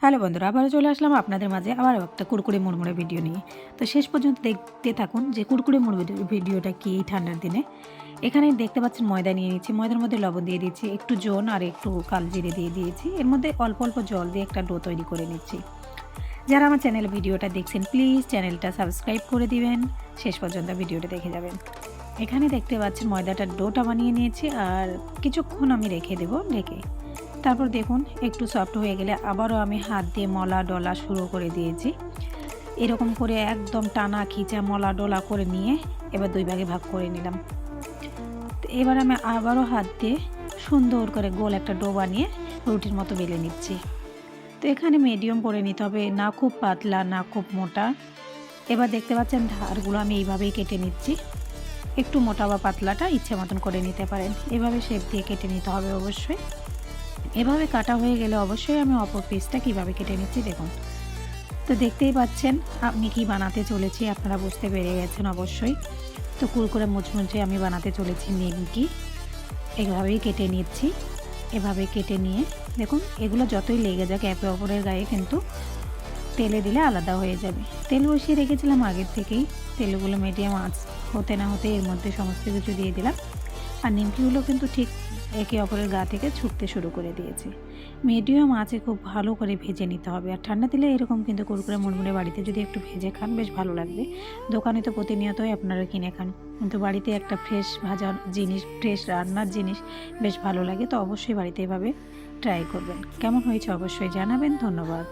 Hello বন্ধুরা, আবারও চলে আসলাম আপনাদের মাঝে আবার একটা কুরকুরে মুড়মুড়ে ভিডিও নিয়ে। তো শেষ পর্যন্ত দেখতে থাকুন যে কুরকুরে মুড়মুড়ে ভিডিওটা কি এই ঠান্ডার দিনে। এখানে দেখতে পাচ্ছেন ময়দা নিয়ে নিচ্ছি, ময়দার মধ্যে লবণ দিয়ে দিচ্ছি, একটু জোন আর একটু কালজিরে দিয়ে দিয়েছি। এর মধ্যে অল্প অল্প জল দিয়ে একটা ডো তৈরি করে নিচ্ছি। যারা আমার চ্যানেলে ভিডিওটা দেখছেন প্লিজ চ্যানেলটা সাবস্ক্রাইব করে দিবেন, শেষ পর্যন্ত ভিডিওটা দেখে যাবেন। এখানে দেখতে পাচ্ছেন ময়দাটার ডোটা বানিয়ে নিয়েছি আর কিছুক্ষণ আমি রেখে দেবো ঢেকে। তারপর দেখুন একটু সফট হয়ে গেলে আবারও আমি হাত দিয়ে মলা ডলা শুরু করে দিয়েছি। এরকম করে একদম টানা খিচা মলা ডলা করে নিয়ে এবার দুই ভাগে ভাগ করে নিলাম। তো এবার আমি আবারও হাত দিয়ে সুন্দর করে গোল একটা ডো বানিয়ে রুটির মতো বেলে নিচ্ছি। তো এখানে মিডিয়াম করে নিতে হবে, না খুব পাতলা না খুব মোটা। এবার দেখতে পাচ্ছেন ধারগুলো আমি এইভাবেই কেটে নিচ্ছি। একটু মোটা বা পাতলাটা ইচ্ছে মতন করে নিতে পারেন, এভাবে শেপ দিয়ে কেটে নিতে হবে অবশ্যই। এভাবে কাটা হয়ে গেলে অবশ্যই আমি অপর পিসটা কীভাবে কেটে নিচ্ছি দেখুন। তো দেখতেই পাচ্ছেন আমি কি বানাতে চলেছি, আপনারা বুঝতে পেরে গেছেন অবশ্যই। তো কুরকুরে মুচমুচে আমি বানাতে চলেছি নিমকি। এভাবেই কেটে নিচ্ছি। এভাবে কেটে নিয়ে দেখুন এগুলো যতই লেগে যাক একে অপরের গায়ে কিন্তু তেলে দিলে আলাদা হয়ে যাবে। তেল বসিয়ে রেখেছিলাম আগের থেকেই, তেলগুলো মিডিয়াম আঁচ হতে না হতে এর মধ্যে সমস্ত কিছু দিয়ে দিলাম। আর নিমকিগুলো কিন্তু ঠিক একে অপরের গা থেকে ছুটতে শুরু করে দিয়েছে। মিডিয়াম আঁচে খুব ভালো করে ভেজে নিতে হবে। আর ঠান্ডা দিলে এরকম কিন্তু কুরকুরে মুড়মুড়ে বাড়িতে যদি একটু ভেজে খান বেশ ভালো লাগবে। দোকানে তো প্রতিনিয়তই আপনারা কিনে খান, কিন্তু বাড়িতে একটা ফ্রেশ ভাজা জিনিস, ফ্রেশ রান্নার জিনিস বেশ ভালো লাগে। তো অবশ্যই বাড়িতে এভাবে ট্রাই করবেন। কেমন হয়েছে অবশ্যই জানাবেন। ধন্যবাদ।